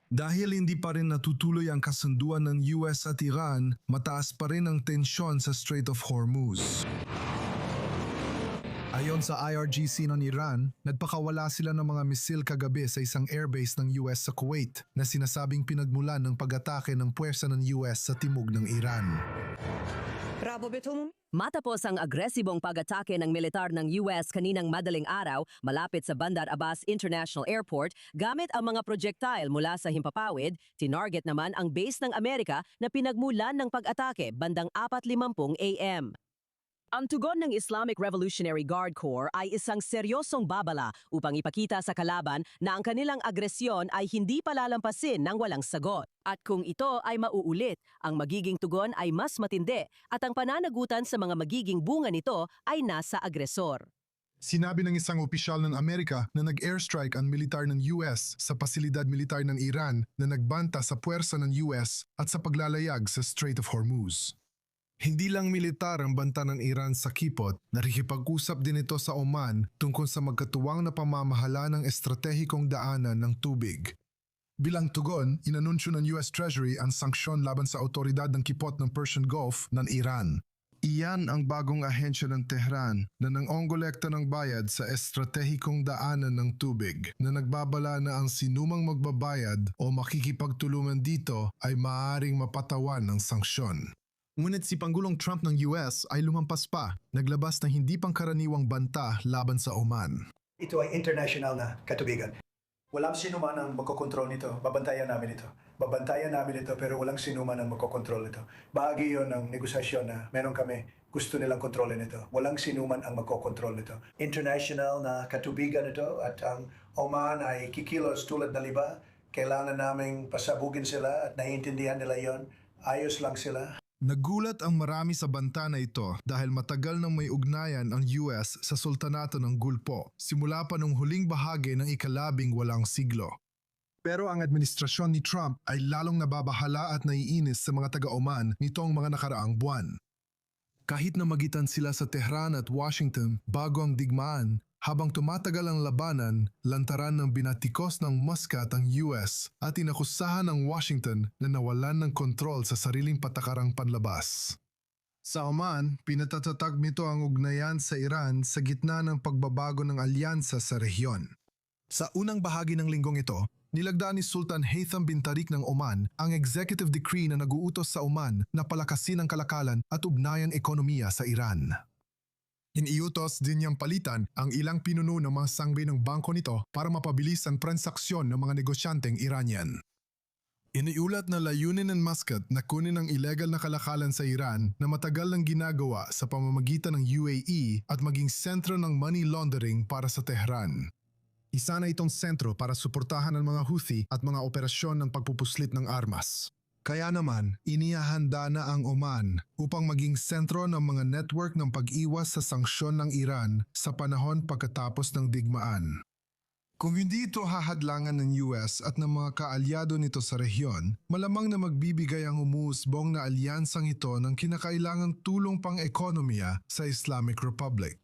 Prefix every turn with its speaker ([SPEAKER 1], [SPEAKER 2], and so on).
[SPEAKER 1] Dahil hindi pa rin natutuloy ang kasunduan ng US at Iran, mataas pa rin ang tensyon sa Strait of Hormuz. Ayon sa IRGC ng Iran, nagpakawala sila ng mga misil kagabi sa isang airbase ng US sa Kuwait na sinasabing pinagmulan ng pag-atake ng puwersa ng US sa timog ng Iran.
[SPEAKER 2] Matapos ang agresibong pag-atake ng militar ng US kaninang madaling araw malapit sa Bandar Abbas International Airport gamit ang mga projectile mula sa himpapawid, tinarget naman ang base ng Amerika na pinagmulan ng pag-atake bandang 4:50 AM. Ang tugon ng Islamic Revolutionary Guard Corps ay isang seryosong babala upang ipakita sa kalaban na ang kanilang agresyon ay hindi palalampasin ng walang sagot. At kung ito ay mauulit, ang magiging tugon ay mas matindi at ang pananagutan sa mga magiging bunga nito ay nasa agresor.
[SPEAKER 1] Sinabi ng isang opisyal ng Amerika na nag-airstrike ang militar ng US sa pasilidad militar ng Iran na nagbanta sa puwersa ng US at sa paglalayag sa Strait of Hormuz. Hindi lang militar ang banta ng Iran sa kipot, nakikipag-usap din ito sa Oman tungkol sa magkatuwang na pamamahala ng estratehikong daanan ng tubig. Bilang tugon, inanunsyo ng US Treasury ang sanksyon laban sa autoridad ng kipot ng Persian Gulf ng Iran. Iyan ang bagong ahensya ng Tehran na nang-ongolekta ng bayad sa estratehikong daanan ng tubig na nagbabala na ang sinumang magbabayad o makikipagtulungan dito ay maaaring mapatawan ng sanksyon. Ngunit si Pangulong Trump ng US ay lumampas pa, naglabas ng hindi pangkaraniwang banta laban sa Oman.
[SPEAKER 3] Ito ay international na katubigan. Walang sinuman ang magkokontrol nito. Babantayan namin ito. Babantayan namin ito pero walang sinuman ang magkokontrol nito. Bahagi yon ng negosasyon na meron kami. Gusto nilang kontrolin ito. Walang sinuman ang magkokontrol nito. International na katubigan ito at ang Oman ay kikilos tulad na liba. Kailangan naming pasabugin sila at naiintindihan nila yon. Ayos lang sila.
[SPEAKER 1] Nagulat ang marami sa banta na ito dahil matagal nang may ugnayan ang US sa Sultanato ng Gulpo, simula pa nung huling bahagi ng ika-18 siglo. Pero ang administrasyon ni Trump ay lalong nababahala at naiinis sa mga taga-Oman nitong mga nakaraang buwan. Kahit na magitan sila sa Tehran at Washington bago ang digmaan, habang tumatagal ang labanan, lantaran ng binatikos ng Muscat ang US at inakusahan ng Washington na nawalan ng kontrol sa sariling patakarang panlabas. Sa Oman, pinatatatag nito ang ugnayan sa Iran sa gitna ng pagbabago ng alyansa sa rehiyon. Sa unang bahagi ng linggong ito, nilagdaan ni Sultan Haytham bin Tariq ng Oman ang executive decree na naguutos sa Oman na palakasin ang kalakalan at ugnayang ekonomiya sa Iran. Iniutos din niyang palitan ang ilang pinuno ng mga sangguniang ng bangko nito para mapabilis ang transaksyon ng mga negosyanteng Iranian. Iniulat na layunin ng Muscat na kunin ang illegal na kalakalan sa Iran na matagal nang ginagawa sa pamamagitan ng UAE at maging sentro ng money laundering para sa Tehran. Isa na itong sentro para suportahan ang mga Houthi at mga operasyon ng pagpupuslit ng armas. Kaya naman, inihahanda na ang Oman upang maging sentro ng mga network ng pag-iwas sa sanksyon ng Iran sa panahon pagkatapos ng digmaan. Kung hindi ito hahadlangan ng US at ng mga kaalyado nito sa rehiyon, malamang na magbibigay ang umuusbong na alyansang ito ng kinakailangang tulong pang-ekonomiya sa Islamic Republic.